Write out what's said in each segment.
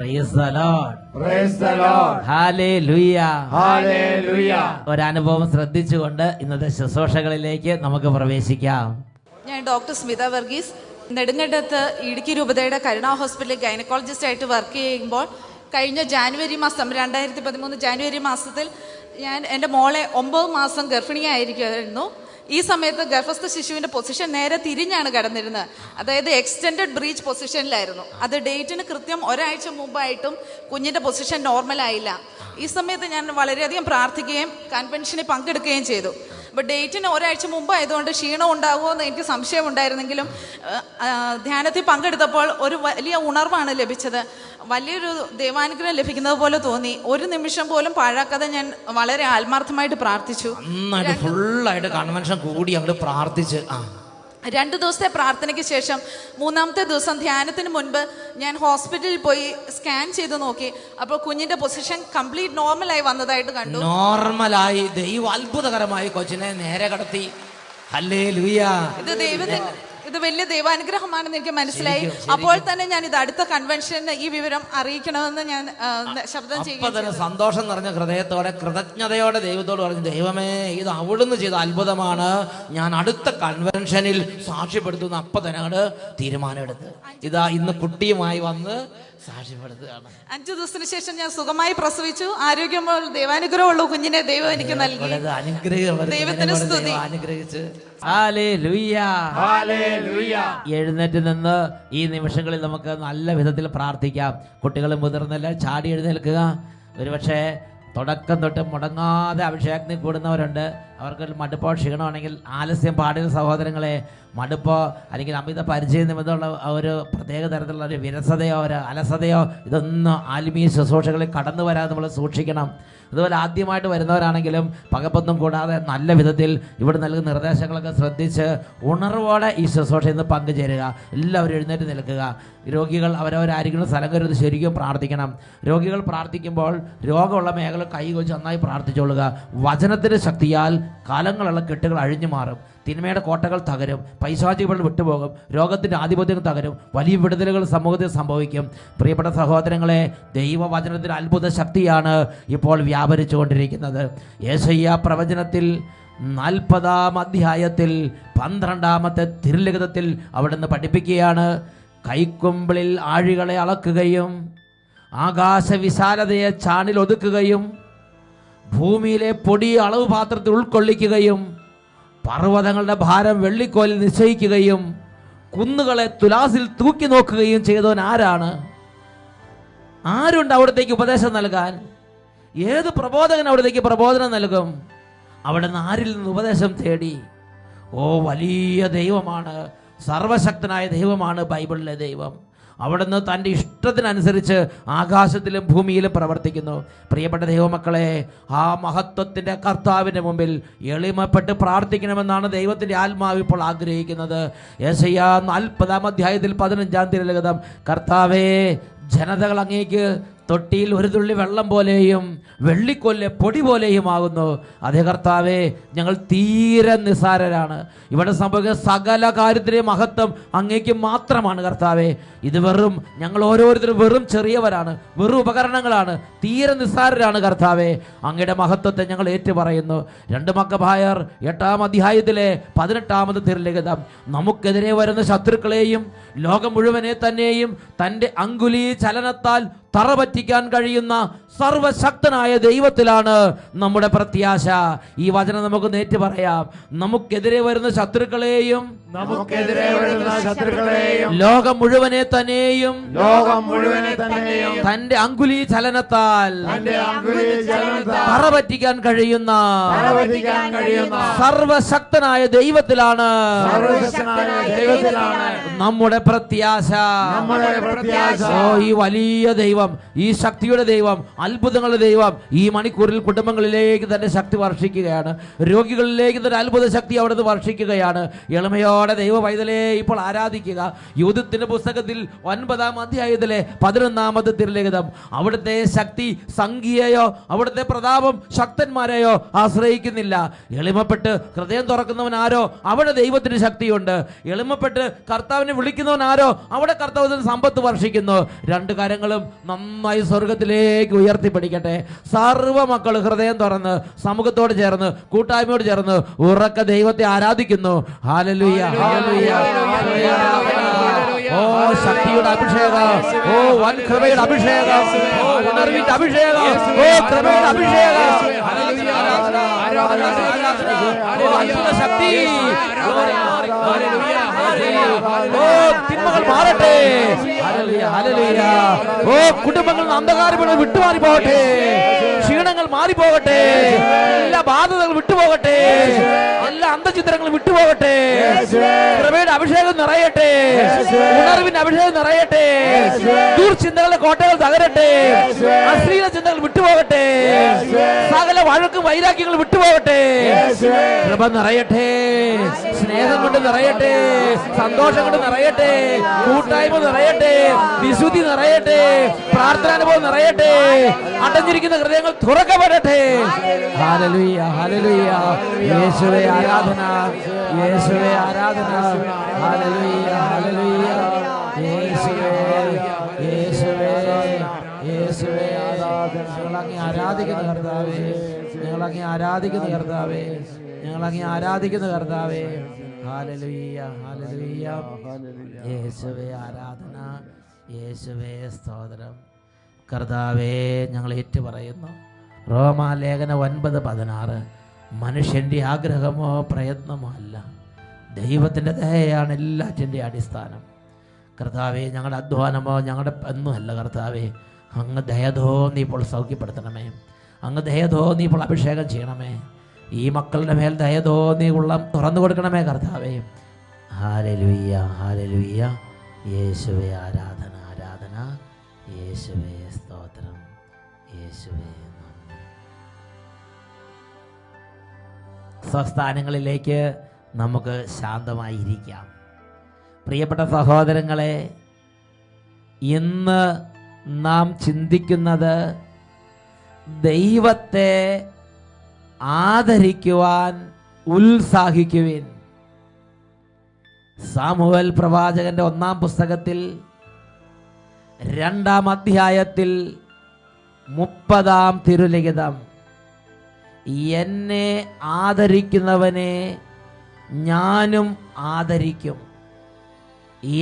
Praise the Lord. Praise the Lord. Hallelujah. Hallelujah. ഒരനുഭവം ശ്രദ്ധിച്ചുകൊണ്ട് ഇന്നത്തെ ശുശ്രൂഷകളിലേക്ക് നമുക്ക് പ്രവേശിക്കാം. ഞാൻ ഡോക്ടർ സ്മിത വർഗീസ്, നെടുങ്കണ്ടത്ത് ഇടുക്കി രൂപതയുടെ കരുണ ഹോസ്പിറ്റലിൽ ഗൈനക്കോളജിസ്റ്റ് ആയിട്ട് വർക്ക് ചെയ്യുമ്പോൾ കഴിഞ്ഞ ജാനുവരി മാസം 2013 ജാനുവരി മാസത്തിൽ ഞാൻ എൻ്റെ മോളെ 9 മാസം ഗർഭിണിയായിരിക്കുമായിരുന്നു. ഈ സമയത്ത് ഗർഭസ്ഥ ശിശുവിൻ്റെ പൊസിഷൻ നേരെ തിരിഞ്ഞാണ് കിടന്നിരുന്നത്. അതായത് എക്സ്റ്റെൻഡഡ് ബ്രീച്ച് പൊസിഷനിലായിരുന്നു. അത് ഡേറ്റിന് കൃത്യം ഒരാഴ്ച മുമ്പായിട്ടും കുഞ്ഞിൻ്റെ പൊസിഷൻ നോർമലായില്ല. ഈ സമയത്ത് ഞാൻ വളരെയധികം പ്രാർത്ഥിക്കുകയും കൺവെൻഷനിൽ പങ്കെടുക്കുകയും ചെയ്തു. അപ്പോൾ ഡേറ്റിന് ഒരാഴ്ച മുമ്പായതുകൊണ്ട് ക്ഷീണം ഉണ്ടാകുമോ എന്ന് എനിക്ക് സംശയമുണ്ടായിരുന്നെങ്കിലും ധ്യാനത്തിൽ പങ്കെടുത്തപ്പോൾ ഒരു വലിയ ഉണർവാണ് ലഭിച്ചത്. വലിയൊരു ദൈവാനുഗ്രഹം ലഭിക്കുന്നത് പോലെ തോന്നി. ഒരു നിമിഷം പോലും പാഴാക്കാതെ ഞാൻ വളരെ ആത്മാർത്ഥമായിട്ട് പ്രാർത്ഥിച്ചു. ഫുള്ളായിട്ട് കൺവെൻഷൻ കൂടി അങ്ങോട്ട് പ്രാർത്ഥിച്ച് 2 ദിവസത്തെ പ്രാർത്ഥനയ്ക്ക് ശേഷം 3-ാമത്തെ ദിവസം ധ്യാനത്തിന് മുൻപ് ഞാൻ ഹോസ്പിറ്റലിൽ പോയി സ്കാൻ ചെയ്ത് നോക്കി. അപ്പോൾ കുഞ്ഞിന്റെ പൊസിഷൻ കംപ്ലീറ്റ് നോർമലായി വന്നതായിട്ട് കണ്ടു. നോർമലായി ദൈവം അത്ഭുതകരമായി കൊച്ചിനെ നേരെ കടത്തി. ഹല്ലേലൂയ. ഇത് വലിയ ദൈവാനുഗ്രഹമാണെന്ന് എനിക്ക് മനസ്സിലായി. അപ്പോൾ തന്നെ ഞാൻ ഇത് അടുത്ത കൺവെൻഷന് ഈ വിവരം അറിയിക്കണമെന്ന് ഞാൻ ശബ്ദം ചെയ്യുന്നു. സന്തോഷം നിറഞ്ഞ ഹൃദയത്തോടെ കൃതജ്ഞതയോടെ ദൈവത്തോട് പറഞ്ഞു, ദൈവമേ, ഇത് അവിടുന്ന് ചെയ്ത അത്ഭുതമാണ്, ഞാൻ അടുത്ത കൺവെൻഷനിൽ സാക്ഷ്യപ്പെടുത്തുന്ന. അപ്പം തന്നെ തീരുമാനമെടുത്ത് ഇതാ ഇന്ന് കുട്ടിയുമായി വന്ന് സാക്ഷ്യപ്പെടുത്തുകയാണ്. 5 ദിവസത്തിന് ശേഷം ഞാൻ സുഖമായി പ്രസവിച്ചു. ആരോഗ്യമുള്ള ദൈവാനുഗ്രഹമുള്ള കുഞ്ഞിനെ ദൈവം എനിക്ക് നൽകി. ദൈവത്തിന് സ്തുതി. അനുഗ്രഹിച്ച് എഴുന്നേറ്റ് നിന്ന് ഈ നിമിഷങ്ങളിൽ നമുക്ക് നല്ല വിധത്തിൽ പ്രാർത്ഥിക്കാം. കുട്ടികൾ മുതിർന്നെല്ലാം ചാടി എഴുന്നേൽക്കുക. ഒരുപക്ഷെ തുടക്കം തൊട്ട് മുടങ്ങാതെ അഭിഷേകത്തിന് കൂടുന്നവരുണ്ട്. അവർക്ക് മടുപ്പോ ക്ഷീണമാണെങ്കിൽ ആലസ്യം പാടിയ സഹോദരങ്ങളെ, മടുപ്പോ അല്ലെങ്കിൽ അമിത പരിചയ നിമിത്തമുള്ള ഒരു പ്രത്യേക തരത്തിലുള്ള ഒരു വിരസതയോ ഒരു അലസതയോ ഇതൊന്നും ആത്മീയ ശുശ്രൂഷകളിൽ കടന്നു വരാതെ നമ്മൾ സൂക്ഷിക്കണം. അതുപോലെ ആദ്യമായിട്ട് വരുന്നവരാണെങ്കിലും പകപ്പൊന്നും കൂടാതെ നല്ല വിധത്തിൽ ഇവിടെ നൽകുന്ന നിർദ്ദേശങ്ങളൊക്കെ ശ്രദ്ധിച്ച് ഉണർവോടെ ഈ ശുശ്രൂഷയിൽ നിന്ന് പങ്കുചേരുക. എല്ലാവരും എഴുന്നേറ്റ് നിൽക്കുക. രോഗികൾ അവരവരായിരിക്കുന്ന സ്ഥലം കരുതി ശരിക്കും പ്രാർത്ഥിക്കണം. രോഗികൾ പ്രാർത്ഥിക്കുമ്പോൾ രോഗമുള്ള മേഖല കൈകൊച്ച് നന്നായി പ്രാർത്ഥിച്ചുകൊള്ളുക. വചനത്തിൻ്റെ ശക്തിയാൽ കാലങ്ങളുള്ള കെട്ടുകൾ അഴിഞ്ഞു മാറും. തിന്മയുടെ കോട്ടകൾ തകരും. പൈശാചികൾ വിട്ടുപോകും. രോഗത്തിൻ്റെ ആധിപത്യം തകരും. വലിയ വിടുതലുകൾ സമൂഹത്തിൽ സംഭവിക്കും. പ്രിയപ്പെട്ട സഹോദരങ്ങളെ, ദൈവവചനത്തിൻ്റെ അത്ഭുത ശക്തിയാണ് ഇപ്പോൾ വ്യാപരിച്ചു കൊണ്ടിരിക്കുന്നത്. യെശയ്യാ പ്രവചനത്തിൽ 40-ാം അധ്യായത്തിൽ 12-ാമത്തെ തിരുലിഖിതത്തിൽ അവിടുന്ന് പഠിപ്പിക്കുകയാണ്, കൈക്കുമ്പിളിൽ ആഴികളെ അളക്കുകയും ആകാശവിശാലതയെ ചാണിൽ ഒതുക്കുകയും ഭൂമിയിലെ പൊടി അളവ് പാത്രത്തിൽ ഉൾക്കൊള്ളിക്കുകയും പർവ്വതങ്ങളുടെ ഭാരം വെള്ളിക്കോലിൽ നിശ്ചയിക്കുകയും കുന്നുകളെ തുലാസിൽ തൂക്കി നോക്കുകയും ചെയ്തവൻ ആരാണ്? ആരുണ്ട് അവിടത്തേക്ക് ഉപദേശം നൽകാൻ? ഏത് പ്രബോധകൻ അവിടത്തേക്ക് പ്രബോധനം നൽകും? അവിടുന്ന് ആരിൽ നിന്ന് ഉപദേശം തേടി? ഓ, വലിയ ദൈവമാണ്, സർവശക്തനായ ദൈവമാണ് ബൈബിളിലെ ദൈവം. അവിടുന്ന് തൻ്റെ ഇഷ്ടത്തിനനുസരിച്ച് ആകാശത്തിലും ഭൂമിയിലും പ്രവർത്തിക്കുന്നു. പ്രിയപ്പെട്ട ദൈവമക്കളെ, ആ മഹത്വത്തിൻ്റെ കർത്താവിൻ്റെ മുമ്പിൽ എളിമപ്പെട്ട് പ്രാർത്ഥിക്കണമെന്നാണ് ദൈവത്തിൻ്റെ ആത്മാവ് ഇപ്പോൾ ആഗ്രഹിക്കുന്നത്. യെശയ്യാ 40-ാം അധ്യായത്തിൽ 15-ാം തിരുലിഖിതം, കർത്താവേ, ജനതകൾ അങ്ങേക്ക് തൊട്ടിയിൽ ഒരു തുള്ളി വെള്ളം പോലെയും വെള്ളിക്കൊല്ലെ പൊടി പോലെയുമാകുന്നു. അതേ കർത്താവേ, ഞങ്ങൾ തീരെ നിസ്സാരരാണ്. ഇവിടെ സംഭവിക്കുന്ന സകല കാര്യത്തിലെയും മഹത്വം അങ്ങേക്ക് മാത്രമാണ് കർത്താവേ. ഇത് ഞങ്ങൾ ഓരോരുത്തരും വെറും ചെറിയവരാണ്, വെറും ഉപകരണങ്ങളാണ്, തീരെ നിസ്സാരരാണ് കർത്താവേ. അങ്ങയുടെ മഹത്വത്തെ ഞങ്ങൾ ഏറ്റുപറയുന്നു. 2 മക്കബായർ 8-ാം അധ്യായത്തിലെ 18-ാമത് തിരുലിഖിതം, നമുക്കെതിരെ വരുന്ന ശത്രുക്കളെയും ലോകം മുഴുവനെ തന്നെയും തൻ്റെ അങ്കുലി ചലനത്താൽ തറപറ്റിക്കാൻ കഴിയുന്ന സർവശക്തനായ ദൈവത്തിലാണ് നമ്മുടെ പ്രത്യാശ. ഈ വചനം നമുക്ക് നേറ്റ് പറയാം. നമുക്കെതിരെ വരുന്ന ശത്രുക്കളെയും ലോകം മുഴുവനെ തന്നെയും തന്റെ അങ്കുലി ചലനത്താൽ തറപറ്റിക്കാൻ കഴിയുന്ന സർവശക്തനായ ദൈവത്തിലാണ് നമ്മുടെ പ്രത്യാശ. ഓ, ഈ വലിയ ദൈവം, ഈ ശക്തിയുടെ ദൈവം, അത്ഭുതങ്ങളുടെ ദൈവം ഈ മണിക്കൂറിൽ കുടുംബങ്ങളിലേക്ക് തന്നെ ശക്തി വർഷിക്കുകയാണ്. രോഗികളിലേക്ക് തന്നെ അത്ഭുത ശക്തി അവിടുന്ന് വർഷിക്കുകയാണ്. എളിമയോ ഭക്തിയോടെ ദൈവ പൈതലെ ഇപ്പോൾ ആരാധിക്കുക. യൂദത്തിന്റെ പുസ്തകത്തിൽ 9-ാം അധ്യായത്തിലെ 11-ാമത്തെ തിരുലിഖിതം, അവിടുത്തെ ശക്തി സംഖ്യയോ അവിടുത്തെ പ്രതാപം ശക്തന്മാരെയോ ആശ്രയിക്കുന്നില്ല. എളിമപ്പെട്ട് ഹൃദയം തുറക്കുന്നവൻ ആരോ അവിടെ ദൈവത്തിന് ശക്തിയുണ്ട്. എളിമപ്പെട്ട് കർത്താവിനെ വിളിക്കുന്നവൻ ആരോ അവിടെ കർത്താവിന് സമ്പത്ത് വർഷിക്കുന്നു. രണ്ട് കരങ്ങളും നന്നായി സ്വർഗത്തിലേക്ക് ഉയർത്തിപ്പിടിക്കട്ടെ. സർവ്വ മക്കൾ ഹൃദയം തുറന്ന് സമൂഹത്തോട് ചേർന്ന് കൂട്ടായ്മയോട് ചേർന്ന് ഉറക്ക ദൈവത്തെ ആരാധിക്കുന്നു. Hallelujah, hallelujah. ഓ ശക്തിയുടെ അഭിഷേകം, ഓ വൻ കൃപയുടെ അഭിഷേകം, ഓ ഉണർവിന്റെ അഭിഷേകം, ഓ കൃപയുടെ അഭിഷേകം. ഓ അത്ഭുത ശക്തി, ഓ തിന്മകൾ മാറട്ടെ. Hallelujah, hallelujah. ഓ കുടുംബങ്ങളിൽ നിന്ന് അന്ധകാരങ്ങൾ വിട്ടുമാറി പോകട്ടെ, ക്ഷീണങ്ങൾ മാറിപ്പോകട്ടെ, എല്ലാ ബാധകൾ വിട്ടുപോകട്ടെ, എല്ലാ അന്ധചിത്രങ്ങൾ വിട്ടുപോകട്ടെ. കൃപയുടെ അഭിഷേകം നിറയട്ടെ, ഉണർവിന്റെ അഭിഷേകം നിറയട്ടെ. ദുർചിന്തകളുടെ കോട്ടകൾ തകരട്ടെ, അശ്ലീല ചിന്തകൾ വിട്ടുപോകട്ടെ, സകല വഴക്കും വൈരാഗ്യങ്ങൾ വിട്ടുപോകട്ടെ. കൃപ നിറയട്ടെ, സ്നേഹം കൊണ്ട് നിറയട്ടെ, സന്തോഷം കൊണ്ട് നിറയട്ടെ, കൂട്ടായ്മ നിറയട്ടെ, വിശുദ്ധി നിറയട്ടെ, പ്രാർത്ഥനാനുഭവം നിറയട്ടെ, അടഞ്ഞിരിക്കുന്ന ഹൃദയങ്ങൾ തുറക്കപ്പെടട്ടെ. Hallelujah, hallelujah. യേശുവേ ആരാധന, യേശുവേ ആരാധന. Hallelujah, hallelujah. യേശുവേ, യേശുവേ, യേശുവേ. ഞങ്ങളങ്ങേ ആരാധിക്കുന്ന കർത്താവേ, ഞങ്ങളങ്ങേ ആരാധിക്കുന്ന കർത്താവേ, ഞങ്ങളങ്ങേ ആരാധിക്കുന്ന കർത്താവേ. Hallelujah, hallelujah. യേശുവേ ആരാധന, യേശുവേ സ്തോത്രം. കർത്താവേ ഞങ്ങൾ ഏറ്റുപറയുന്നു. റോമാലേഖനം 9:16, മനുഷ്യൻ്റെ ആഗ്രഹമോ പ്രയത്നമോ അല്ല, ദൈവത്തിൻ്റെ ദയയാണ് എല്ലാറ്റിൻ്റെ അടിസ്ഥാനം. കർത്താവേ ഞങ്ങളുടെ അധ്വാനമോ ഞങ്ങളുടെ ഒന്നുമല്ല. കർത്താവേ അങ്ങ് ദയ തോന്നി ഇപ്പോൾ സൗഖ്യപ്പെടുത്തണമേ, അങ്ങ് ദയ തോന്നി ഇപ്പോൾ അഭിഷേകം ചെയ്യണമേ. ഈ മക്കളുടെ മേൽ ദയ തോന്നി ഉള്ളം തുറന്നു കൊടുക്കണമേ കർത്താവേ. Hallelujah, hallelujah. യേശുവേ ആരാധന, ആരാധന. യേശുവേ സ്തോത്രം, യേശുവേ നന്ദി. സ്വസ്ഥാനങ്ങളിലേക്ക് നമുക്ക് ശാന്തമായിരിക്കാം. പ്രിയപ്പെട്ട സഹോദരങ്ങളെ, ഇന്ന് നാം ചിന്തിക്കുന്നത് ദൈവത്തെ ആദരിക്കുവാൻ ഉത്സാഹിക്കുവിൻ. സാമുവേൽ പ്രവാചകന്റെ 1-ാം പുസ്തകത്തിൽ 2-ാം അധ്യായത്തിൽ 30-ാം തിരുലിഖിതം, എന്നെ ആദരിക്കുന്നവനെ ഞാനും ആദരിക്കും,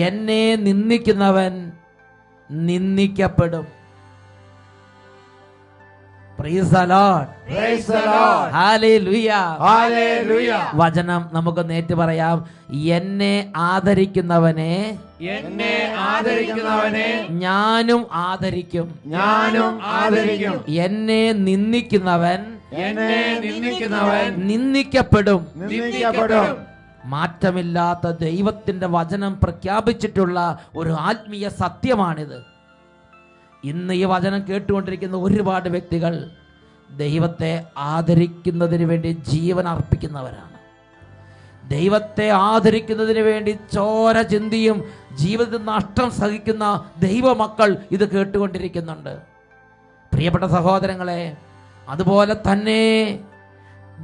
എന്നെ നിന്ദിക്കുന്നവൻ നിന്ദിക്കപ്പെടും. Praise the Lord. Praise the Lord. Hallelujah. Hallelujah. വചനം നമുക്ക് നേരിട്ട് പറയാം. എന്നെ ആദരിക്കുന്നവനെ എന്നെ ആദരിക്കുന്നവനെ ഞാനും ആദരിക്കും, ഞാനും ആദരിക്കും. എന്നെ നിന്ദിക്കുന്നവൻ എന്നെ നിന്ദിക്കുന്നവൻ നിന്ദിക്കപ്പെടും. നിന്ദിക്കപ്പെടും. മാറ്റമില്ലാത്ത ദൈവത്തിന്റെ വചനം പ്രഖ്യാപിച്ചിട്ടുള്ള ഒരു ആത്മീയ സത്യമാണിത്. ഇന്ന് ഈ വചനം കേട്ടുകൊണ്ടിരിക്കുന്ന ഒരുപാട് വ്യക്തികൾ ദൈവത്തെ ആദരിക്കുന്നതിന് വേണ്ടി ജീവൻ അർപ്പിക്കുന്നവരാണ്. ദൈവത്തെ ആദരിക്കുന്നതിന് വേണ്ടി ചോര ചിന്തിയും ജീവിതത്തിൽ നഷ്ടം സഹിക്കുന്ന ദൈവമക്കൾ ഇത് കേട്ടുകൊണ്ടിരിക്കുന്നുണ്ട്. പ്രിയപ്പെട്ട സഹോദരങ്ങളെ, അതുപോലെ തന്നെ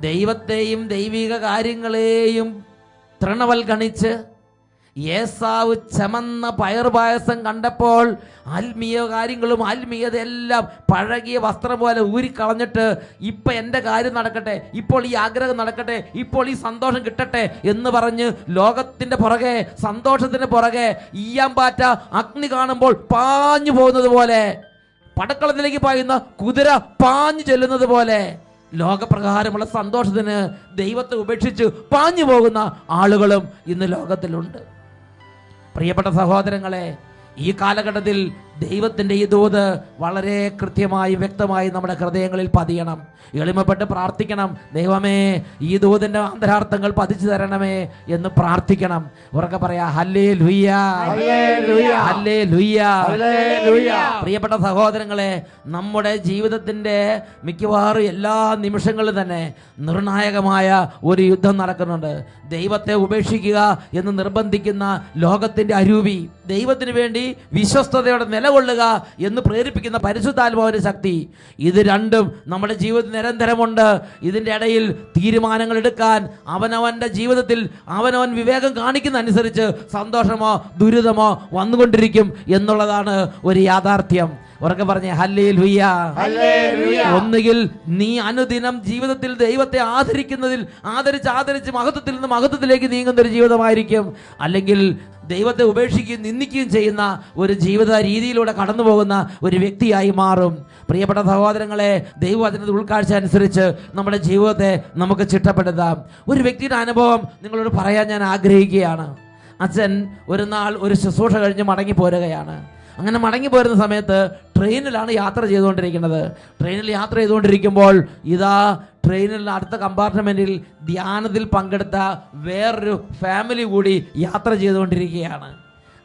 ദൈവത്തെയും ദൈവിക കാര്യങ്ങളെയും തൃണവൽഗണിച്ച് ഏസാവ് ചമന്ന പയർ പായസം കണ്ടപ്പോൾ ആത്മീയ കാര്യങ്ങളും ആത്മീയതയെല്ലാം പഴകിയ വസ്ത്രം പോലെ ഊരിക്കളഞ്ഞിട്ട് ഇപ്പം എൻ്റെ കാര്യം നടക്കട്ടെ, ഇപ്പോൾ ഈ ആഗ്രഹം നടക്കട്ടെ, ഇപ്പോൾ ഈ സന്തോഷം കിട്ടട്ടെ എന്ന് പറഞ്ഞ് ലോകത്തിൻ്റെ പുറകെ, സന്തോഷത്തിൻ്റെ പുറകെ ഈയാമ്പാറ്റ അഗ്നി കാണുമ്പോൾ പാഞ്ഞു പോകുന്നത് പോലെ, പടക്കളത്തിലേക്ക് പായുന്ന കുതിര പാഞ്ഞു ചെല്ലുന്നത് പോലെ ലോകപ്രകാരമുള്ള സന്തോഷത്തിന് ദൈവത്തെ ഉപേക്ഷിച്ച് പാഞ്ഞു പോകുന്ന ആളുകളും ഇന്ന് ലോകത്തിലുണ്ട്. പ്രിയപ്പെട്ട സഹോദരങ്ങളെ, ഈ കാലഘട്ടത്തിൽ ദൈവത്തിൻ്റെ ഈ ദൂത് വളരെ കൃത്യമായി വ്യക്തമായി നമ്മുടെ ഹൃദയങ്ങളിൽ പതിയണം. എളിമപ്പെട്ട് പ്രാർത്ഥിക്കണം. ദൈവമേ, ഈ ദൂതിൻ്റെ അന്തരാർത്ഥങ്ങൾ പതിച്ചു തരണമേ എന്ന് പ്രാർത്ഥിക്കണം. ഉറക്കെ പറയാ, ഹല്ലേലൂയ, ഹല്ലേലൂയ. പ്രിയപ്പെട്ട സഹോദരങ്ങളെ, നമ്മുടെ ജീവിതത്തിൻ്റെ മിക്കവാറും എല്ലാ നിമിഷങ്ങളിലും തന്നെ നിർണായകമായ ഒരു യുദ്ധം നടക്കുന്നുണ്ട്. ദൈവത്തെ ഉപേക്ഷിക്കുക എന്ന് നിർബന്ധിക്കുന്ന ലോകത്തിൻ്റെ അരൂപി, ദൈവത്തിന് വേണ്ടി വിശ്വസ്തതയോടെ നിലകൊള്ളുക എന്ന് പ്രേരിപ്പിക്കുന്ന പരിശുദ്ധാത്മാവിന്റെ ശക്തി, ഇത് രണ്ടും നമ്മുടെ ജീവിതത്തിൽ നിരന്തരമുണ്ട്. ഇതിൻ്റെ ഇടയിൽ തീരുമാനങ്ങൾ എടുക്കാൻ അവനവൻ്റെ ജീവിതത്തിൽ അവനവൻ വിവേകം കാണിക്കുന്ന അനുസരിച്ച് സന്തോഷമോ ദുരിതമോ വന്നുകൊണ്ടിരിക്കും എന്നുള്ളതാണ് ഒരു യാഥാർത്ഥ്യം. ഉറക്കെ പറഞ്ഞേ, ഹല്ലേലൂയ. ഒന്നുകിൽ നീ അനുദിനം ജീവിതത്തിൽ ദൈവത്തെ ആദരിച്ച് മഹത്വത്തിൽ നിന്ന് മഹത്വത്തിലേക്ക് നീങ്ങുന്ന ഒരു ജീവിതമായിരിക്കും, അല്ലെങ്കിൽ ദൈവത്തെ ഉപേക്ഷിക്കുകയും നിന്ദിക്കുകയും ചെയ്യുന്ന ഒരു ജീവിത രീതിയിലൂടെ കടന്നു പോകുന്ന ഒരു വ്യക്തിയായി മാറും. പ്രിയപ്പെട്ട സഹോദരങ്ങളെ, ദൈവവചനത്തിന്റെ ഉൾക്കാഴ്ച അനുസരിച്ച് നമ്മുടെ ജീവിതത്തെ നമുക്ക് ചിട്ടപ്പെടുത്താം. ഒരു വ്യക്തിയുടെ അനുഭവം നിങ്ങളോട് പറയാൻ ഞാൻ ആഗ്രഹിക്കുകയാണ്. അച്ഛൻ ഒരു നാൾ ഒരു ശുശ്രൂഷ കഴിഞ്ഞ് മടങ്ങി പോരുകയാണ്. അങ്ങനെ മടങ്ങി പോരുന്ന സമയത്ത് ട്രെയിനിലാണ് യാത്ര ചെയ്തുകൊണ്ടിരിക്കുന്നത്. ട്രെയിനിൽ യാത്ര ചെയ്തുകൊണ്ടിരിക്കുമ്പോൾ ഇതാ ട്രെയിനിൽ അടുത്ത കമ്പാർട്ട്മെൻറ്റിൽ ധ്യാനത്തിൽ പങ്കെടുത്ത വേറൊരു ഫാമിലി കൂടി യാത്ര ചെയ്തുകൊണ്ടിരിക്കുകയാണ്.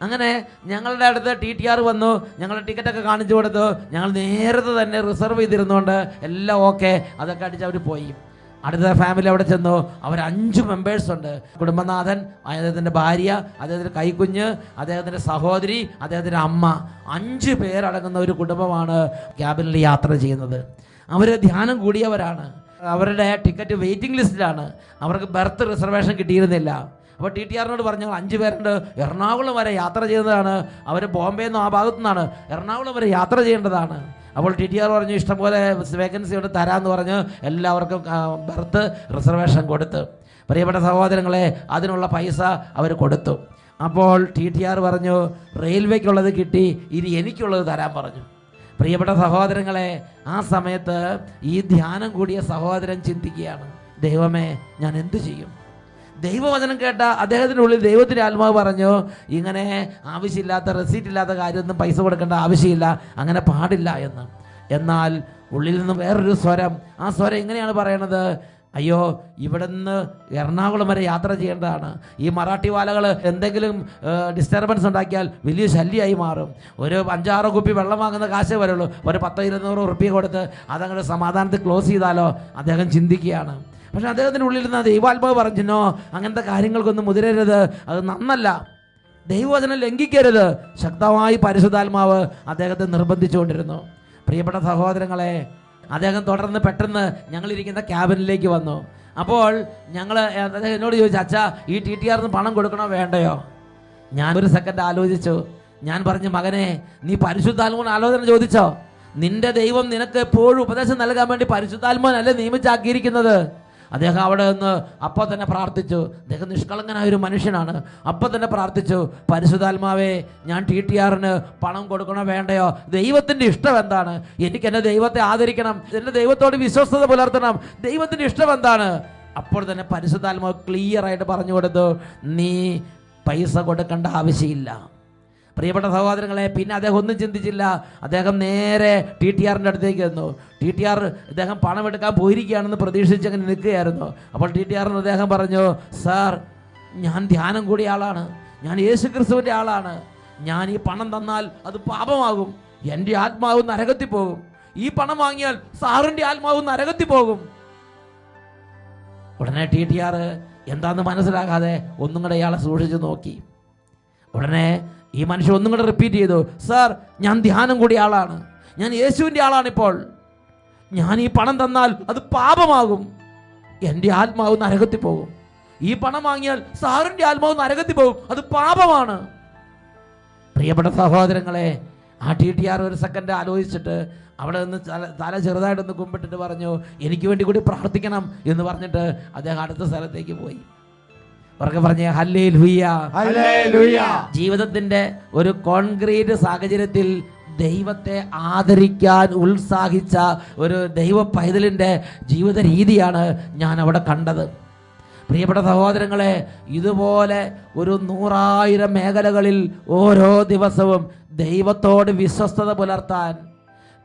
അങ്ങനെ ഞങ്ങളുടെ അടുത്ത് TTR വന്നു. ഞങ്ങളുടെ ടിക്കറ്റൊക്കെ കാണിച്ചു കൊടുത്തു. ഞങ്ങൾ നേരത്തെ തന്നെ റിസർവ് ചെയ്തിരുന്നുകൊണ്ട് എല്ലാം ഓക്കെ, അതൊക്കെ അടിച്ച് അവർ പോയി. അടുത്ത ഫാമിലി അവിടെ ചെന്നു. അവർ 5 മെമ്പേഴ്സ് ഉണ്ട്. കുടുംബനാഥൻ, അദ്ദേഹത്തിൻ്റെ ഭാര്യ, അദ്ദേഹത്തിൻ്റെ കൈക്കുഞ്ഞ്, അദ്ദേഹത്തിൻ്റെ സഹോദരി, അദ്ദേഹത്തിൻ്റെ അമ്മ, 5 പേരടങ്ങുന്ന ഒരു കുടുംബമാണ് ക്യാബിനിൽ യാത്ര ചെയ്യുന്നത്. അവർ ധ്യാനം കൂടിയവരാണ്. അവരുടെ ടിക്കറ്റ് വെയിറ്റിംഗ് ലിസ്റ്റിലാണ്. അവർക്ക് ബർത്ത് റിസർവേഷൻ കിട്ടിയിരുന്നില്ല. അപ്പോൾ TTRനോട് പറഞ്ഞു, 5 പേരുണ്ട്, എറണാകുളം വരെ യാത്ര ചെയ്യുന്നതാണ്. അവർ ബോംബെ നിന്നും ആ ഭാഗത്തു നിന്നാണ്, എറണാകുളം വരെ യാത്ര ചെയ്യേണ്ടതാണ്. അപ്പോൾ TTR പറഞ്ഞു, ഇഷ്ടംപോലെ വേക്കൻസി കൊണ്ട് തരാമെന്ന് പറഞ്ഞ് എല്ലാവർക്കും ബർത്ത് റിസർവേഷൻ കൊടുത്ത്. പ്രിയപ്പെട്ട സഹോദരങ്ങളെ, അതിനുള്ള പൈസ അവർ കൊടുത്തു. അപ്പോൾ TTR പറഞ്ഞു, റെയിൽവേക്കുള്ളത് കിട്ടി, ഇനി എനിക്കുള്ളത് തരാൻ പറഞ്ഞു. പ്രിയപ്പെട്ട സഹോദരങ്ങളെ, ആ സമയത്ത് ഈ ധ്യാനം കൂടിയ സഹോദരൻ ചിന്തിക്കുകയാണ്, ദൈവമേ, ഞാൻ എന്തു ചെയ്യും? ദൈവവചനം കേട്ട അദ്ദേഹത്തിൻ്റെ ഉള്ളിൽ ദൈവത്തിൻ്റെ ആത്മാവ് പറഞ്ഞു, ഇങ്ങനെ ആവശ്യമില്ലാത്ത റെസീറ്റ് ഇല്ലാത്ത കാര്യമൊന്നും പൈസ കൊടുക്കേണ്ട ആവശ്യമില്ല, അങ്ങനെ പാടില്ല എന്ന്. എന്നാൽ ഉള്ളിൽ നിന്ന് വേറൊരു സ്വരം, ആ സ്വരം എങ്ങനെയാണ് പറയണത്? അയ്യോ, ഇവിടെ നിന്ന് എറണാകുളം വരെ യാത്ര ചെയ്യേണ്ടതാണ്. ഈ മറാഠി വാലകൾ എന്തെങ്കിലും ഡിസ്റ്റർബൻസ് ഉണ്ടാക്കിയാൽ വലിയ ശല്യമായി മാറും. ഒരു 5-6 കുപ്പി വെള്ളം വാങ്ങുന്ന കാശേ വരുള്ളൂ. ഒരു 10-200 ഉറുപ്പിക കൊടുത്ത് അതങ്ങോട്ട് സമാധാനത്തിൽ ക്ലോസ് ചെയ്താലോ അദ്ദേഹം ചിന്തിക്കുകയാണ്. പക്ഷെ അദ്ദേഹത്തിൻ്റെ ഉള്ളിൽ നിന്ന് ദൈവാത്മാവ് പറഞ്ഞോ, അങ്ങനത്തെ കാര്യങ്ങൾക്കൊന്നും മുതിരരുത്, അത് നന്നല്ല, ദൈവവചനം ലംഘിക്കരുത്. ശക്തമായി പരിശുദ്ധാത്മാവ് അദ്ദേഹത്തെ നിർബന്ധിച്ചുകൊണ്ടിരുന്നു. പ്രിയപ്പെട്ട സഹോദരങ്ങളെ, അദ്ദേഹം തുടർന്ന് പെട്ടെന്ന് ഞങ്ങളിരിക്കുന്ന ക്യാബിനിലേക്ക് വന്നു. അപ്പോൾ അദ്ദേഹം എന്നോട് ചോദിച്ചു, അച്ഛാ, ഈ TTRന്ന് പണം കൊടുക്കണോ വേണ്ടയോ? ഞാൻ ഒരു സെക്കൻഡ് ആലോചിച്ചു. ഞാൻ പറഞ്ഞു, മകനെ, നീ പരിശുദ്ധാത്മാവിന് ആലോചന ചോദിച്ചോ? നിന്റെ ദൈവം നിനക്ക് എപ്പോഴും ഉപദേശം നൽകാൻ വേണ്ടി പരിശുദ്ധാത്മാവിനല്ലേ നിയമിച്ചാക്കിയിരിക്കുന്നത്. അദ്ദേഹം അവിടെ നിന്ന് അപ്പോൾ തന്നെ പ്രാർത്ഥിച്ചു. അദ്ദേഹം നിഷ്കളങ്കനായ ഒരു മനുഷ്യനാണ്. അപ്പോൾ തന്നെ പ്രാർത്ഥിച്ചു, പരിശുദ്ധാത്മാവേ, ഞാൻ TTRന് പണം കൊടുക്കണോ വേണ്ടയോ? ദൈവത്തിൻ്റെ ഇഷ്ടം എന്താണ്? എനിക്ക് എൻ്റെ ദൈവത്തെ ആദരിക്കണം, എൻ്റെ ദൈവത്തോട് വിശ്വസ്തത പുലർത്തണം, ദൈവത്തിൻ്റെ ഇഷ്ടം എന്താണ്? അപ്പോൾ തന്നെ പരിശുദ്ധാത്മാവ് ക്ലിയർ ആയിട്ട് പറഞ്ഞു കൊടുത്തു, നീ പൈസ കൊടുക്കേണ്ട ആവശ്യമില്ല. പ്രിയപ്പെട്ട സഹോദരങ്ങളെ, പിന്നെ അദ്ദേഹം ഒന്നും ചിന്തിച്ചില്ല. അദ്ദേഹം നേരെ TTRൻ്റെ അടുത്തേക്ക് വന്നു. TTR അദ്ദേഹം പണം എടുക്കാൻ പോയിരിക്കുകയാണെന്ന് പ്രതീക്ഷിച്ച് അങ്ങനെ നിൽക്കുകയായിരുന്നു. അപ്പോൾ TTRന് അദ്ദേഹം പറഞ്ഞു, സാർ, ഞാൻ ധ്യാനം കൂടിയ ആളാണ്, ഞാൻ യേശുക്രിസ്തുവിൻ്റെ ആളാണ്. ഞാൻ ഈ പണം തന്നാൽ അത് പാപമാകും, എൻ്റെ ആത്മാവ് നരകത്തിൽ പോകും. ഈ പണം വാങ്ങിയാൽ സാറിൻ്റെ ആത്മാവ് നരകത്തിൽ പോകും. ഉടനെ TTR എന്താണെന്ന് മനസ്സിലാകാതെ ഒന്നും കൂടെ ഇയാളെ സൂക്ഷിച്ച് നോക്കി. ഉടനെ ഈ മനുഷ്യൻ ഒന്നും കൂടെ റിപ്പീറ്റ് ചെയ്തു, സാർ, ഞാൻ ധ്യാനം കൂടിയ ആളാണ്, ഞാൻ യേശുവിൻ്റെ ആളാണിപ്പോൾ. ഞാൻ ഈ പണം തന്നാൽ അത് പാപമാകും, എൻ്റെ ആത്മാവ് നരകത്തിൽ പോകും. ഈ പണം വാങ്ങിയാൽ സാറിൻ്റെ ആത്മാവ് നരകത്തിൽ പോകും, അത് പാപമാണ്. പ്രിയപ്പെട്ട സഹോദരങ്ങളെ, ആ TTR ഒരു സെക്കൻഡ് ആലോചിച്ചിട്ട് അവിടെ നിന്ന് തല ചെറുതായിട്ടൊന്ന് കുമ്പിട്ടിട്ട് പറഞ്ഞു, എനിക്ക് വേണ്ടി കൂടി പ്രാർത്ഥിക്കണം എന്ന് പറഞ്ഞിട്ട് അദ്ദേഹം അടുത്ത സ്ഥലത്തേക്ക് പോയി. ഉറക്കെ പറഞ്ഞേ, ഹല്ലേലൂയ, ഹല്ലേലൂയ. ജീവിതത്തിന്റെ ഒരു കോൺക്രീറ്റ് സാഹചര്യത്തിൽ ദൈവത്തെ ആദരിക്കാൻ ഉത്സാഹിച്ച ഒരു ദൈവ പൈതലിൻ്റെ ജീവിത രീതിയാണ് ഞാൻ അവിടെ കണ്ടത്. പ്രിയപ്പെട്ട സഹോദരങ്ങളെ, ഇതുപോലെ ഒരു 100,000 മേഖലകളിൽ ഓരോ ദിവസവും ദൈവത്തോട് വിശ്വസ്തത പുലർത്താൻ,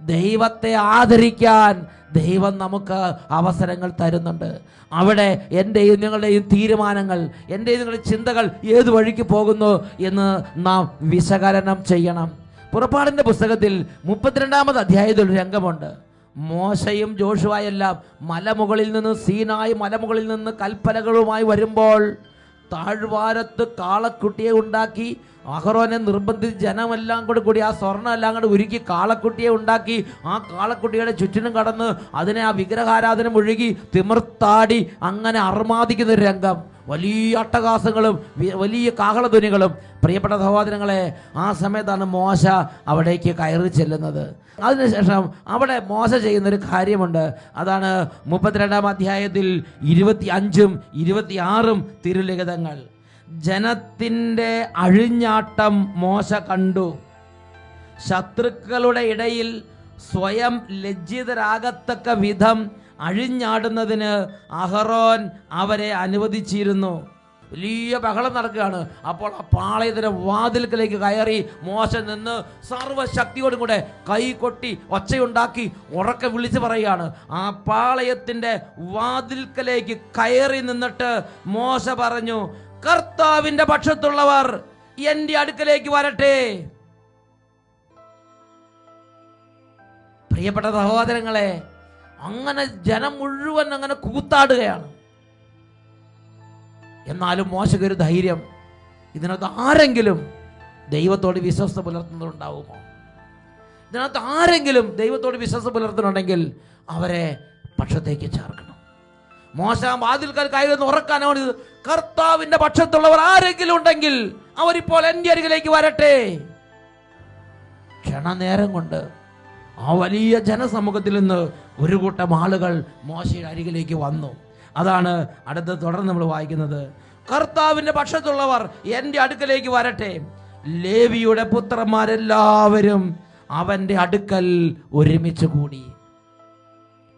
ദൈവത്തെ ആദരിക്കാൻ ദൈവം നമുക്ക് അവസരങ്ങൾ തരുന്നുണ്ട്. അവിടെ എൻ്റെയും നിങ്ങളുടെയും തീരുമാനങ്ങൾ, എൻ്റെയും നിങ്ങളുടെ ചിന്തകൾ ഏത് വഴിക്ക് പോകുന്നു എന്ന് നാം വിശകലനം ചെയ്യണം. പുറപ്പാടിൻ്റെ പുസ്തകത്തിൽ 32-ാമത് അധ്യായത്തിൽ ഒരു രംഗമുണ്ട്. മോശയും ജോഷുവയെല്ലാം മലമുകളിൽ നിന്ന്, സീനായി മലമുകളിൽ നിന്ന് കൽപ്പനകളുമായി വരുമ്പോൾ താഴ്വാരത്ത് കാളക്കുട്ടിയെ ഉണ്ടാക്കി അഹറോനെ നിർബന്ധിച്ച് ജനമെല്ലാം കൂടി ആ സ്വർണ്ണം എല്ലാം കൂടെ ഉരുക്കി കാളക്കുട്ടിയെ ഉണ്ടാക്കി ആ കാളക്കുട്ടിയുടെ ചുറ്റിനും കടന്ന് അതിനെ ആ വിഗ്രഹാരാധന മുഴുകി തിമിർത്താടി അങ്ങനെ അർമാദിക്കുന്ന ഒരു രംഗം. വലിയ അട്ടഹാസങ്ങളും വലിയ കാഹളധ്വനികളും. പ്രിയപ്പെട്ട സഹോദരങ്ങളെ, ആ സമയത്താണ് മോശ അവിടേക്ക് കയറി ചെല്ലുന്നത്. അതിനുശേഷം അവിടെ മോശ ചെയ്യുന്നൊരു കാര്യമുണ്ട്. അതാണ് 32-ാം അധ്യായത്തിൽ 25-ഉം 26-ഉം തിരുലിഖിതങ്ങൾ. ജനത്തിൻ്റെ അഴിഞ്ഞാട്ടം മോശ കണ്ടു. ശത്രുക്കളുടെ ഇടയിൽ സ്വയം ലജ്ജിതരാകത്തക്ക വിധം അഴിഞ്ഞാടുന്നതിന് അഹറോൻ അവരെ അനുവദിച്ചിരുന്നു. വലിയ ബഹളം നടക്കുകയാണ്. അപ്പോൾ ആ പാളയത്തിൻ്റെ വാതിൽക്കലേക്ക് കയറി മോശ നിന്ന് സർവശക്തിയോടും കൂടെ കൈ കൊട്ടി ഒച്ചയുണ്ടാക്കി ഉറക്കെ വിളിച്ചു പറയുകയാണ്. ആ പാളയത്തിൻ്റെ വാതിൽക്കലേക്ക് കയറി നിന്നിട്ട് മോശ പറഞ്ഞു, കർത്താവിൻ്റെ പക്ഷത്തുള്ളവർ എൻ്റെ അടുക്കലേക്ക് വരട്ടെ. പ്രിയപ്പെട്ട സഹോദരങ്ങളെ, അങ്ങനെ ജനം മുഴുവൻ അങ്ങനെ കൂത്താടുകയാണ്. എന്നാലും മോശയ്ക്ക് ഒരു ധൈര്യം, ഇതിനകത്ത് ആരെങ്കിലും ദൈവത്തോട് വിശ്വസ്ത പുലർത്തുന്നുണ്ടാവുമോ? ഇതിനകത്ത് ആരെങ്കിലും ദൈവത്തോട് വിശ്വസ്ത പുലർത്തുന്നുണ്ടെങ്കിൽ അവരെ പക്ഷത്തേക്ക് ചേർക്കണം. മോശ വാതിൽക്കാർ കയറുന്ന ഉറക്കാനാണ്, കർത്താവിൻ്റെ പക്ഷത്തുള്ളവർ ആരെങ്കിലും ഉണ്ടെങ്കിൽ അവരിപ്പോൾ എൻ്റെ അരികിലേക്ക് വരട്ടെ. ക്ഷണനേരം കൊണ്ട് ആ വലിയ ജനസമൂഹത്തിൽ നിന്ന് ഒരു കൂട്ടം ആളുകൾ മോശയുടെ അരികിലേക്ക് വന്നു. അതാണ് അടുത്ത് തുടർന്ന് നമ്മൾ വായിക്കുന്നത്. കർത്താവിൻ്റെ പക്ഷത്തുള്ളവർ എൻ്റെ അടുക്കലേക്ക് വരട്ടെ. ലേവിയുടെ പുത്രന്മാരെല്ലാവരും അവൻ്റെ അടുക്കൽ ഒരുമിച്ച് കൂടി.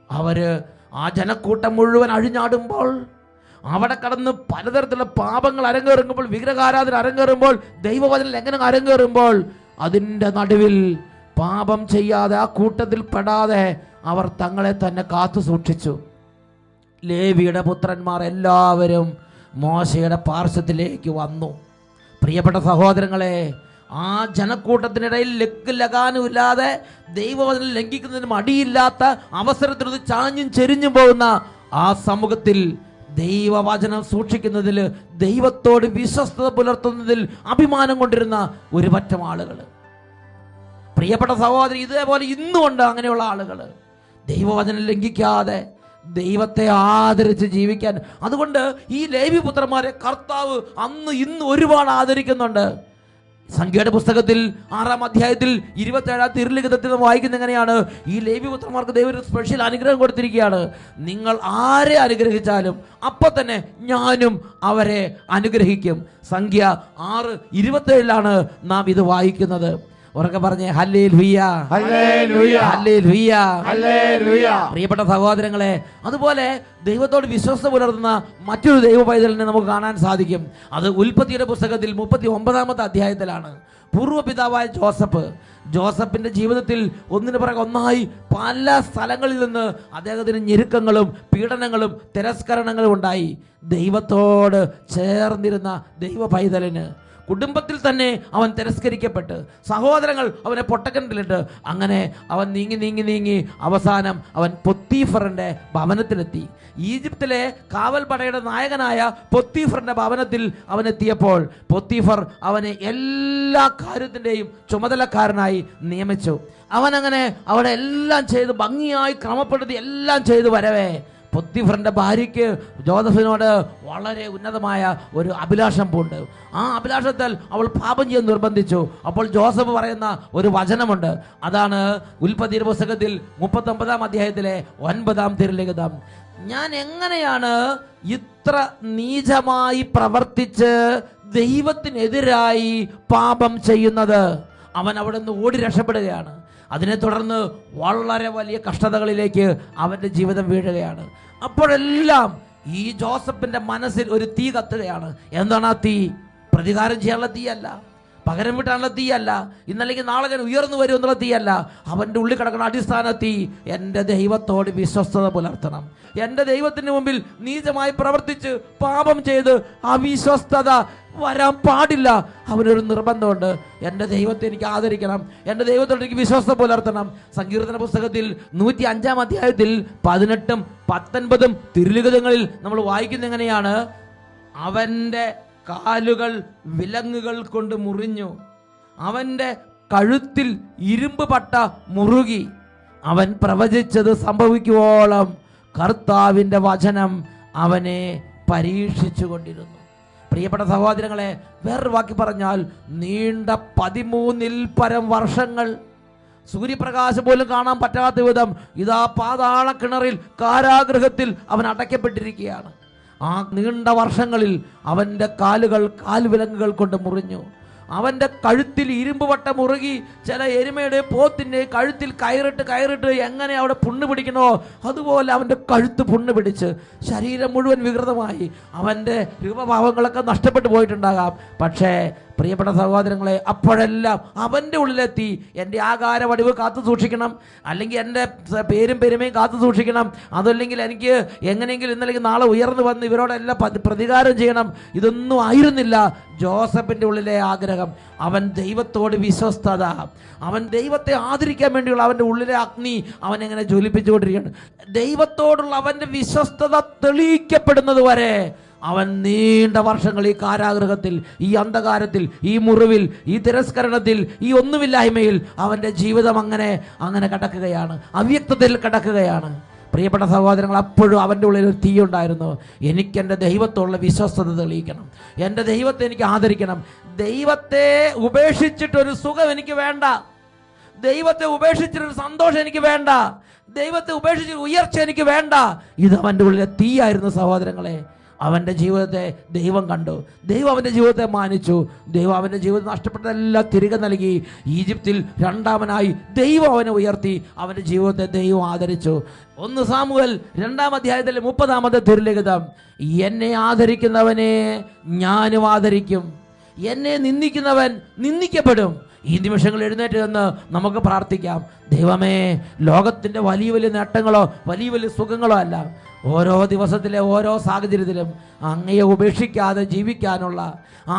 അവര് ആ ജനക്കൂട്ടം മുഴുവൻ അഴിഞ്ഞാടുമ്പോൾ, അവിടെ കടന്ന് പലതരത്തിലുള്ള പാപങ്ങൾ അരങ്ങേറുമ്പോൾ, വിഗ്രഹാരാധന അരങ്ങേറുമ്പോൾ, ദൈവവചനം എങ്ങനെ അരങ്ങേറുമ്പോൾ, അതിൻ്റെ നടുവിൽ പാപം ചെയ്യാതെ ആ കൂട്ടത്തിൽ പെടാതെ അവർ തങ്ങളെ തന്നെ കാത്തു സൂക്ഷിച്ചു. ലേവിയുടെ പുത്രന്മാർ എല്ലാവരും മോശയുടെ പാർശ്വത്തിലേക്ക് വന്നു. പ്രിയപ്പെട്ട സഹോദരങ്ങളെ, ആ ജനക്കൂട്ടത്തിനിടയിൽ ലക്ക് ലഗാനുമില്ലാതെ ദൈവവചനം ലംഘിക്കുന്നതിന് മടിയില്ലാത്ത അവസരത്തിൽ ചാഞ്ഞും ചെരിഞ്ഞും പോകുന്ന ആ സമൂഹത്തിൽ ദൈവവചനം സൂക്ഷിക്കുന്നതിൽ, ദൈവത്തോട് വിശ്വസ്തത പുലർത്തുന്നതിൽ അഭിമാനം കൊണ്ടിരുന്ന ഒരു പറ്റം ആളുകൾ. പ്രിയപ്പെട്ട സഹോദരി, ഇതേപോലെ ഇന്നുമുണ്ട് അങ്ങനെയുള്ള ആളുകൾ. ദൈവവചനം ലംഘിക്കാതെ ദൈവത്തെ ആദരിച്ച് ജീവിക്കാൻ. അതുകൊണ്ട് ഈ ലേവി പുത്രന്മാരെ കർത്താവ് അന്ന് ഇന്ന് ഒരുപാട് ആദരിക്കുന്നുണ്ട്. സംഖ്യയുടെ പുസ്തകത്തിൽ 6-ാം അധ്യായത്തിൽ 27-ാം തിരുലിഖിതത്തിൽ വായിക്കുന്ന എങ്ങനെയാണ്, ഈ ലേവി പുത്രന്മാർക്ക് ദൈവം ഒരു സ്പെഷ്യൽ അനുഗ്രഹം കൊടുത്തിരിക്കുകയാണ്. നിങ്ങൾ ആരെ അനുഗ്രഹിച്ചാലും അപ്പോൾ തന്നെ ഞാനും അവരെ അനുഗ്രഹിക്കും. സംഖ്യ 6:27 നാം ഇത് വായിക്കുന്നത്. ഉറക്കെ പറഞ്ഞേ, ഹല്ലേലൂയ, ഹല്ലേലൂയ, ഹല്ലേലൂയ, ഹല്ലേലൂയ. പ്രിയപ്പെട്ട സഹോദരങ്ങളെ, അതുപോലെ ദൈവത്തോട് വിശ്വസ്ത പുലർത്തുന്ന മറ്റൊരു ദൈവ പൈതലിനെ നമുക്ക് കാണാൻ സാധിക്കും. അത് ഉൽപ്പത്തിയുടെ പുസ്തകത്തിൽ 39-ാമത്തെ അധ്യായത്തിലാണ്. പൂർവ്വപിതാവായ ജോസഫിന്റെ ജീവിതത്തിൽ ഒന്നിനു പുറകെ ഒന്നായി പല സ്ഥലങ്ങളിൽ നിന്ന് അദ്ദേഹത്തിന് ഞെരുക്കങ്ങളും പീഡനങ്ങളും തിരസ്കരണങ്ങളും ഉണ്ടായി. ദൈവത്തോട് ചേർന്നിരുന്ന ദൈവ പൈതലിന് കുടുംബത്തിൽ തന്നെ അവൻ തിരസ്കരിക്കപ്പെട്ട്, സഹോദരങ്ങൾ അവനെ പൊട്ടക്കിണറ്റിലിട്ട്, അങ്ങനെ അവൻ നീങ്ങി അവസാനം അവൻ പൊത്തീഫറിന്റെ ഭവനത്തിലെത്തി. ഈജിപ്തിലെ കാവൽപ്പടയുടെ നായകനായ പൊത്തീഫറിന്റെ ഭവനത്തിൽ അവനെത്തിയപ്പോൾ പൊത്തീഫർ അവനെ എല്ലാ കാര്യത്തിൻ്റെയും ചുമതലക്കാരനായി നിയമിച്ചു. അവനങ്ങനെ അവിടെ എല്ലാം ചെയ്ത് ഭംഗിയായി ക്രമപ്പെടുത്തി എല്ലാം ചെയ്തു വരവേ പൊത്തിഫറിന്റെ ഭാര്യയ്ക്ക് ജോസഫിനോട് വളരെ ഉന്നതമായ ഒരു അഭിലാഷം പൂണ്ട്. ആ അഭിലാഷത്താൽ അവൾ പാപം ചെയ്യാൻ നിർബന്ധിച്ചു. അപ്പോൾ ജോസഫ് പറയുന്ന ഒരു വചനമുണ്ട്. അതാണ് ഉൽപ്പത്തിയുടെ പുസ്തകത്തിൽ 39-ാം അധ്യായത്തിലെ 9-ാം തിരുലിഖിതം. ഞാൻ എങ്ങനെയാണ് ഇത്ര നീചമായി പ്രവർത്തിച്ച് ദൈവത്തിനെതിരായി പാപം ചെയ്യുന്നത്? അവൻ അവിടെ നിന്ന് ഓടി രക്ഷപ്പെടുകയാണ്. അതിനെ തുടർന്ന് വളരെ വലിയ കഷ്ടതകളിലേക്ക് അവൻ്റെ ജീവിതം വീഴുകയാണ്. അപ്പോഴെല്ലാം ഈ ജോസഫിൻ്റെ മനസ്സിൽ ഒരു തീ കത്തുകയാണ്. എന്താണ് ആ തീ? പ്രതികാരം ചെയ്യാനുള്ള തീയല്ല, പകരം വീട്ടാനുള്ള തീയല്ല, ഇന്നല്ലെങ്കിൽ നാളെ ഞാൻ ഉയർന്നു വരും എന്നുള്ള തീയല്ല. അവൻ്റെ ഉള്ളിൽ കിടക്കുന്ന അടിസ്ഥാന തീ എൻ്റെ ദൈവത്തോട് വിശ്വസ്തത പുലർത്തണം. എൻ്റെ ദൈവത്തിന് മുമ്പിൽ നീചമായി പ്രവർത്തിച്ച് പാപം ചെയ്ത് അവിശ്വസ്തത വരാൻ പാടില്ല. അവനൊരു നിർബന്ധമുണ്ട്, എൻ്റെ ദൈവത്തെ എനിക്ക് ആദരിക്കണം, എൻ്റെ ദൈവത്തോട് എനിക്ക് വിശ്വസ്ത പുലർത്തണം. സങ്കീർത്തന പുസ്തകത്തിൽ 105-ാം അധ്യായത്തിൽ 18-ഉം 19-ഉം തിരുലിഖിതങ്ങളിൽ നമ്മൾ വായിക്കുന്ന എങ്ങനെയാണ്? അവൻ്റെ കാലുകൾ വിലങ്ങുകൾ കൊണ്ട് മുറിഞ്ഞു, അവൻ്റെ കഴുത്തിൽ ഇരുമ്പ് പട്ട മുറുകി, അവൻ പ്രവചിച്ചത് സംഭവിക്കുവോളം കർത്താവിൻ്റെ വചനം അവനെ പരീക്ഷിച്ചു കൊണ്ടിരുന്നു. പ്രിയപ്പെട്ട സഹോദരങ്ങളെ, വേറൊരു വാക്കി പറഞ്ഞാൽ നീണ്ട 13-ൽ പരം വർഷങ്ങൾ സൂര്യപ്രകാശം പോലും കാണാൻ പറ്റാത്ത വിധം ഇതാ പാതാള കിണറിൽ കാരാഗൃഹത്തിൽ അവൻ അടയ്ക്കപ്പെട്ടിരിക്കുകയാണ്. ആ നീണ്ട വർഷങ്ങളിൽ അവൻ്റെ കാലുകൾ കാൽവിലങ്ങുകൾ കൊണ്ട് മുറിഞ്ഞു, അവൻ്റെ കഴുത്തിൽ ഇരുമ്പ് വട്ട മുറുകി. ചില എരുമയുടെ പോത്തിൻ്റെ കഴുത്തിൽ കയറിട്ട് എങ്ങനെ അവിടെ പുണ്ണ് പിടിക്കണോ അതുപോലെ അവൻ്റെ കഴുത്ത് പുണ്ണ് പിടിച്ച് ശരീരം മുഴുവൻ വികൃതമായി. അവൻ്റെ രൂപഭാവങ്ങളൊക്കെ നഷ്ടപ്പെട്ടു പോയിട്ടുണ്ടാകാം. പക്ഷേ പ്രിയപ്പെട്ട സഹോദരങ്ങളെ, അപ്പോഴെല്ലാം അവൻ്റെ ഉള്ളിലെത്തി എൻ്റെ ആകാര വടിവ് കാത്തു സൂക്ഷിക്കണം, അല്ലെങ്കിൽ എൻ്റെ പേരും പെരുമയും കാത്തു സൂക്ഷിക്കണം, അതല്ലെങ്കിൽ എനിക്ക് എങ്ങനെയെങ്കിലും ഇന്നല്ലെങ്കിൽ നാളെ ഉയർന്നു വന്ന് ഇവരോടെല്ലാം പ്രതികാരം ചെയ്യണം. ഇതൊന്നും ആയിരുന്നില്ല ജോസഫിൻ്റെ ഉള്ളിലെ ആഗ്രഹം. അവൻ ദൈവത്തോട് വിശ്വസ്തത, അവൻ ദൈവത്തെ ആദരിക്കാൻ വേണ്ടിയുള്ള അവൻ്റെ ഉള്ളിലെ അഗ്നി അവൻ എങ്ങനെ ജ്വലിപ്പിച്ചുകൊണ്ടിരിക്കുകയാണ്. ദൈവത്തോടുള്ള അവൻ്റെ വിശ്വസ്തത തെളിയിക്കപ്പെടുന്നത് വരെ അവൻ നീണ്ട വർഷങ്ങൾ ഈ കാരാഗൃഹത്തിൽ, ഈ അന്ധകാരത്തിൽ, ഈ മുറിവിൽ, ഈ തിരസ്കരണത്തിൽ, ഈ ഒന്നുമില്ലായ്മയിൽ അവൻ്റെ ജീവിതം അങ്ങനെ കിടക്കുകയാണ്, അവ്യക്തതയിൽ കിടക്കുകയാണ്. പ്രിയപ്പെട്ട സഹോദരങ്ങൾ, അപ്പോഴും അവൻ്റെ ഉള്ളിൽ ഒരു തീ ഉണ്ടായിരുന്നു. എനിക്കെൻ്റെ ദൈവത്തോടുള്ള വിശ്വസ്തത തെളിയിക്കണം, എൻ്റെ ദൈവത്തെ എനിക്ക് ആദരിക്കണം. ദൈവത്തെ ഉപേക്ഷിച്ചിട്ടൊരു സുഖം എനിക്ക് വേണ്ട, ദൈവത്തെ ഉപേക്ഷിച്ചിട്ടൊരു സന്തോഷം എനിക്ക് വേണ്ട, ദൈവത്തെ ഉപേക്ഷിച്ചിട്ട് ഉയർച്ച എനിക്ക് വേണ്ട. ഇത് അവൻ്റെ ഉള്ളിലെ തീയായിരുന്നു സഹോദരങ്ങളെ. അവൻ്റെ ജീവിതത്തെ ദൈവം കണ്ടു, ദൈവം അവൻ്റെ ജീവിതത്തെ മാനിച്ചു, ദൈവം അവൻ്റെ ജീവിതം നഷ്ടപ്പെട്ടതെല്ലാം തിരികെ നൽകി. ഈജിപ്തിൽ രണ്ടാമനായി ദൈവം അവനെ ഉയർത്തി, അവൻ്റെ ജീവിതത്തെ ദൈവം ആദരിച്ചു. 1 സാമുവേൽ 2-ാം അധ്യായത്തിലെ 30-ാമത്തെ തിരുലിഖിതം, എന്നെ ആദരിക്കുന്നവനെ ഞാനും ആദരിക്കും, എന്നെ നിന്ദിക്കുന്നവൻ നിന്ദിക്കപ്പെടും. ഈ നിമിഷങ്ങൾ എഴുന്നേറ്റ് നിന്ന് നമുക്ക് പ്രാർത്ഥിക്കാം. ദൈവമേ, ലോകത്തിൻ്റെ വലിയ വലിയ നേട്ടങ്ങളോ വലിയ വലിയ സുഖങ്ങളോ അല്ല, ഓരോ ദിവസത്തിലെ ഓരോ സാഹചര്യത്തിലും അങ്ങയെ ഉപേക്ഷിക്കാതെ ജീവിക്കാനുള്ള,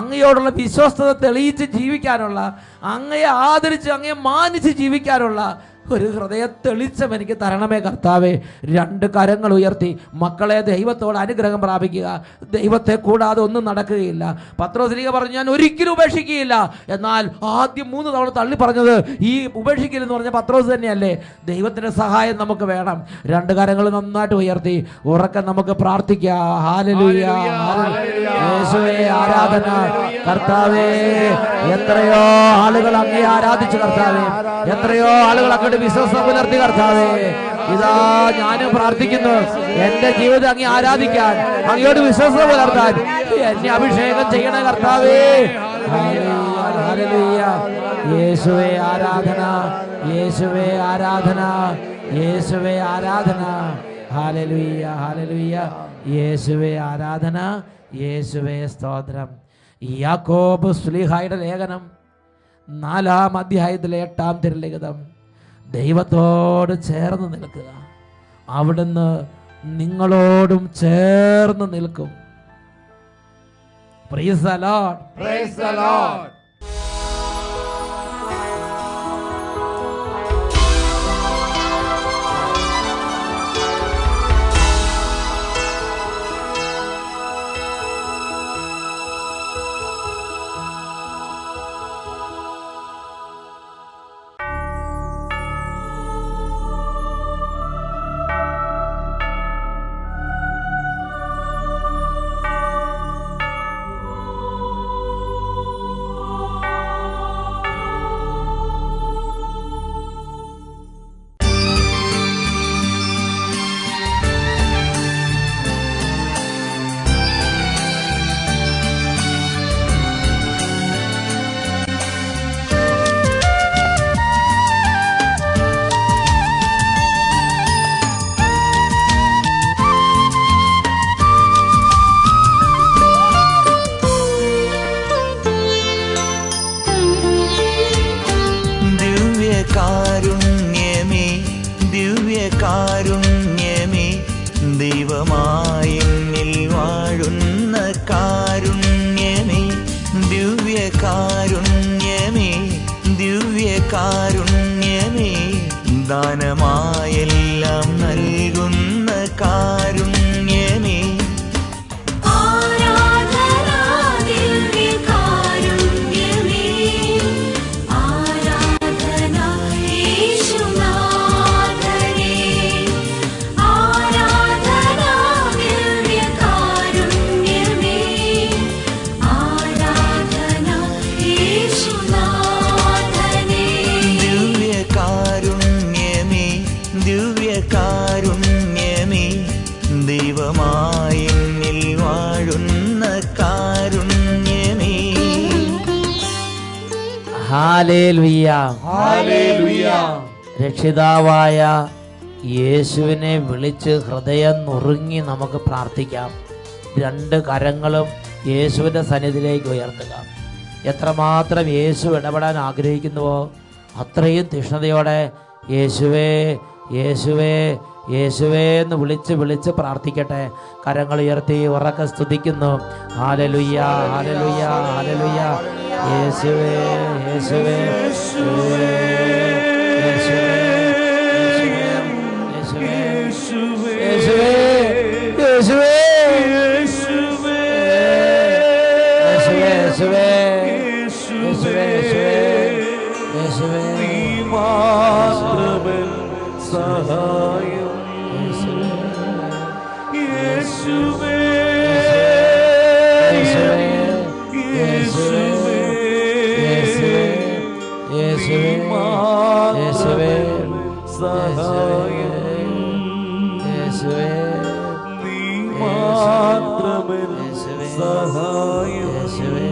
അങ്ങയോടുള്ള വിശ്വസ്തത തെളിയിച്ച് ജീവിക്കാനുള്ള, അങ്ങയെ ആദരിച്ച് അങ്ങയെ മാനിച്ച് ജീവിക്കാനുള്ള ഒരു ഹൃദയ തെളിച്ചം എനിക്ക് തരണമേ കർത്താവേ. 2 കരങ്ങൾ ഉയർത്തി മക്കളെ ദൈവത്തോട് അനുഗ്രഹം പ്രാപിക്കുക. ദൈവത്തെ കൂടാതെ ഒന്നും നടക്കുകയില്ല. പത്രോസ് പറഞ്ഞു, ഞാൻ ഒരിക്കലും ഉപേക്ഷിക്കുകയില്ല. എന്നാൽ ആദ്യം 3 തവണ തള്ളി പറഞ്ഞത് ഈ ഉപേക്ഷിക്കില്ലെന്ന് പറഞ്ഞ പത്രോസ് തന്നെയല്ലേ. ദൈവത്തിൻ്റെ സഹായം നമുക്ക് വേണം. 2 കരങ്ങൾ നന്നായിട്ട് ഉയർത്തി ഉറക്കെ നമുക്ക് പ്രാർത്ഥിക്കാം. ഹല്ലേലൂയ, യേശുവേ ആരാധന. കർത്താവേ, എത്രയോ ആളുകൾ അങ്ങയെ ആരാധിച്ചു കർത്താവേ, എത്രയോ ആളുകൾ അങ്ങോട്ട് വിശ്വാസം പുലർത്തി കർത്താവേ. ഇതാ ഞാനും പ്രാർത്ഥിക്കുന്നു, എന്റെ ജീവിതം അങ്ങേ ആരാധിക്കാൻ, അങ്ങയോട് വിശ്വാസം പുലർത്താൻ എന്നെ അഭിഷേകം ചെയ്യണേ കർത്താവേ. ഹല്ലേലൂയ, യേശുവേ ആരാധന, യേശുവേ ആരാധന, യേശുവേ ആരാധന. ഹല്ലേലൂയ, ഹല്ലേലൂയ, യേശുവേ ആരാധന, യേശുവേ സ്തോത്രം. യാക്കോബ് ശ്ലീഹായുടെ ലേഖനം 4-ാം അധ്യായത്തിലെ 8-ാം തിരുലിഖിതം, ദൈവത്തോട് ചേർന്ന് നിൽക്കുക, അവിടുന്ന് നിങ്ങളോടും ചേർന്ന് നിൽക്കും. Praise the Lord, praise the Lord. ദിവ്യകാരുണ്യമേ ദിവ്യകാരുണ്യമേ ദാനമായെല്ലാം നൽകുന്ന കാരുണ്യമേ ദിവ്യകാരുണ്യമേ ദൈവമായി എന്നിൽ വാഴുന്ന കാരുണ്യമേ. Hallelujah hallelujah. രക്ഷിതാവായ യേശുവിനെ വിളിച്ച് ഹൃദയം നുറുങ്ങി നമുക്ക് പ്രാർത്ഥിക്കാം. രണ്ട് കരങ്ങളും യേശുവിൻ്റെ സന്നിധിയിലേക്ക് ഉയർത്തുക. എത്രമാത്രം യേശു ഇടപെടാൻ ആഗ്രഹിക്കുന്നുവോ അത്രയും തീഷ്ണതയോടെ യേശുവേ യേശുവേ യേശുവേ എന്ന് വിളിച്ച് വിളിച്ച് പ്രാർത്ഥിക്കട്ടെ. കരങ്ങൾ ഉയർത്തി ഉറക്കെ സ്തുതിക്കുന്നു. Hallelujah hallelujah hallelujah. യേശുവേ യേശുവേ യേശുവേ യേശുവേ യേശുവേ യേശുവേ യേശുവേ യേശുവേ യേശുവേ യേശുവേ മാത്രമൻ സഹായം യേശുവേ യേശുവേ യേശുവേ യേശുവേ യേശുവേ സഹായം യേശുവേ നീ മാത്രമൻ സഹായം യേശുവേ